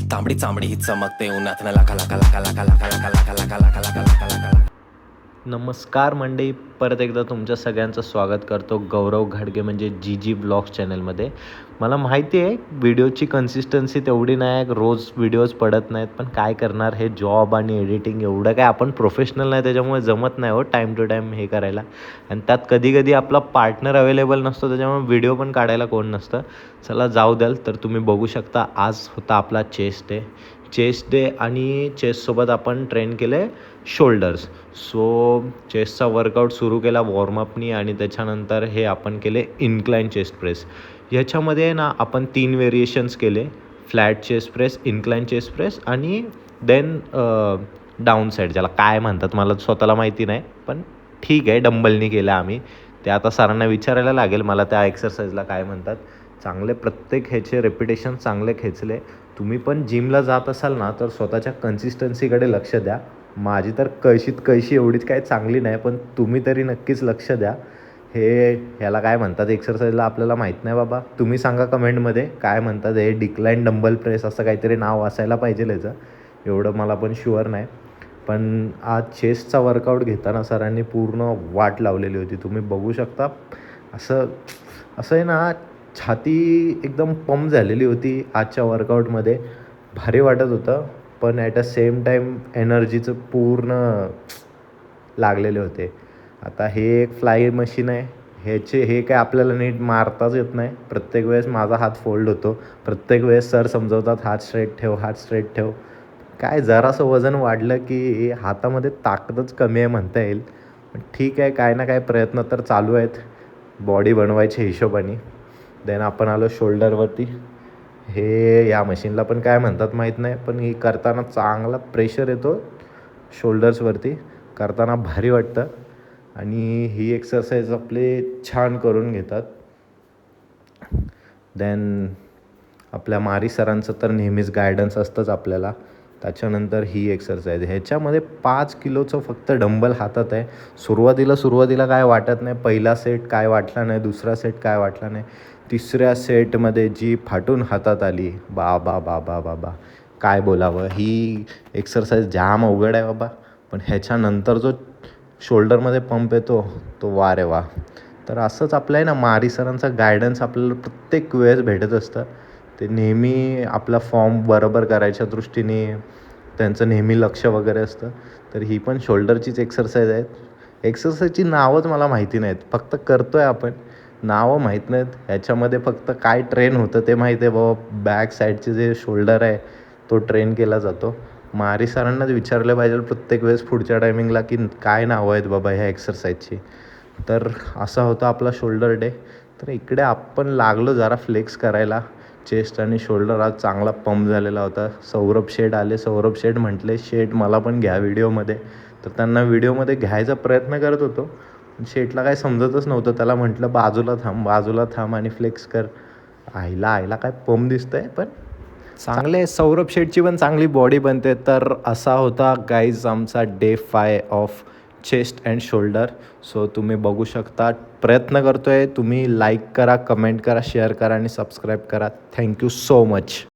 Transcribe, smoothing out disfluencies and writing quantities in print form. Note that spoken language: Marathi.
तांबडी चांबडी चमकते उन्हात लाका लाका लाका लाका लाका लाका लाका लाका लाका लाका लाका लाका. नमस्कार मंडळी, परत एकदा तुमच्या सगळ्यांचं स्वागत करतो गौरव घाडगे म्हणजे जी ब्लॉग्स चॅनलमध्ये. मला माहिती आहे व्हिडिओची कन्सिस्टन्सी तेवढी नाही, रोज व्हिडिओज पडत नाहीत, पण काय करणार, हे जॉब आणि एडिटिंग एवढं काय आपण प्रोफेशनल नाही, त्याच्यामुळे जमत नाही हो टाईम टू टाईम हे करायला. आणि त्यात कधी कधी आपला पार्टनर अवेलेबल नसतो, त्याच्यामुळे व्हिडिओ पण काढायला कोण नसतं. चला जाऊ द्याल. तर तुम्ही बघू शकता आज होता आपला चेस्ट डे आणि चेस्टसोबत आपण ट्रेन केले शोल्डर्स. सो चेस्टचा वर्कआउट सुरू केला वॉर्मअपनी आणि त्याच्यानंतर हे आपण केले इन्क्लाइन चेस्ट प्रेस. ह्याच्यामध्ये ना आपण 3 व्हेरिएशन्स केले, flat chest press, incline chest press आणि देन डाऊन साईड, ज्याला काय म्हणतात मला स्वतःला माहिती नाही, पण ठीक आहे डंबलनी केलं आम्ही. ते आता सरांना विचारायला लागेल मला त्या एक्सरसाइजला काय म्हणतात. चांगले प्रत्येक ह्याचे रेपिटेशन चांगले खेचले. तुम्ही पण जिमला जात असाल ना तर स्वतःच्या कन्सिस्टन्सीकडे लक्ष द्या. माझी तर कळशी एवढीच काय चांगली नाही, पण तुम्ही तरी नक्कीच लक्ष द्या. ह्याला काय म्हणतात एक्सरसाइजला आपल्याला माहीत नाही बाबा, तुम्ही सांगा कमेंटमध्ये काय म्हणतात. हे डिक्लाइन डंबल प्रेस असं काहीतरी नाव असायला पाहिजे याचं, एवढं मला पण शुअर नाही. पण आज चेस्टचा वर्कआउट घेताना सरांनी पूर्ण वाट लावलेली होती, तुम्ही बघू शकता. असं आहे ना, छाती एकदम पंप झालेली होती आजच्या वर्कआउटमध्ये. भारी वाटत होतं, पण ॲट अ सेम टाईम एनर्जीचं पूर्ण लागलेले होते. आता हे एक फ्लाय मशीन आहे, हे काय आपल्याला नीट मारताच येत नाही. प्रत्येक वेळेस माझा हात फोल्ड होतो, प्रत्येक वेळेस सर समजवतात हात स्ट्रेट ठेव. काय जरासं वजन वाढलं की हातामध्ये ताकदच कमी आहे म्हणता येईल. पण ठीक आहे, काय ना काय प्रयत्न तर चालू आहेत बॉडी बनवायच्या हिशोबाने. देन आपण आलो शोल्डरवरती. या मशीनला पण काय म्हणतात माहीत नाही, पण ही करताना चांगला प्रेशर येतो शोल्डर्सवरती, करताना भारी वाटतं. आणि ही एक्सरसाइज आपले छान करून घेतात. देन आपल्या मारी सरांचं तर नेहमीच गायडन्स असतंच आपल्याला. त्याच्यानंतर ही एक्सरसाइज, ह्याच्यामध्ये 5 किलोचं फक्त डंबल हातात आहे. सुरुवातीला काय वाटत नाही, पहिला सेट काय वाटला नाही, दुसरा सेट काय वाटला नाही, तिसऱ्या सेटमध्ये जी फाटून हातात आली, बाबा काय बोलावं. ही एक्सरसाइज जाम अवघड आहे बाबा. पण ह्याच्यानंतर जो शोल्डरमध्ये पंप येतो तो वा रे वा. तर असंच आपलं आहे ना, मारी सरांचा गायडन्स आपल्याला प्रत्येक वेळेस भेटत असतं. ते नेहमी आपला फॉर्म बरोबर करायच्या दृष्टीने त्यांचं नेहमी लक्ष वगैरे असतं. तर ही पण शोल्डरचीच एक्सरसाइज आहेत. एक्सरसाइजची नावच मला माहिती नाहीत, फक्त करतो आहे आपण, नावं माहीत नाहीत. ह्याच्यामध्ये फक्त काय ट्रेन होतं ते माहीत आहे बाबा, बॅक साईडचे जे शोल्डर आहे तो ट्रेन केला जातो. मारी सरांनाच विचारलं पाहिजे प्रत्येक वेळेस पुढच्या टायमिंगला की काय नावं आहेत बाबा ह्या एक्सरसाइजची. तर असा होता आपला शोल्डर डे. तर इकडे आपण लागलो जरा फ्लेक्स करायला. चेस्ट आणि शोल्डर आज चांगला पंप झालेला होता. सौरभ शेठ आले. सौरभ शेठ म्हटले शेठ मला पण घ्या व्हिडिओमध्ये. तर त्यांना व्हिडिओमध्ये घ्यायचा प्रयत्न करत होतो. शेठला काय समजतच नव्हतं. त्याला म्हटलं बाजूला थांब आणि फ्लेक्स कर. आईला काय पंप दिसतंय. पण चांगले सौरभ शेठची पण चांगली बॉडी बनते. तर असा होता गाईज आमचा day 5 of chest and shoulder. So तुम्ही बघू शकता, प्रयत्न करतो आहे. तुम्ही लाईक करा, कमेंट करा, शेअर करा आणि सबस्क्राईब करा. Thank you so much.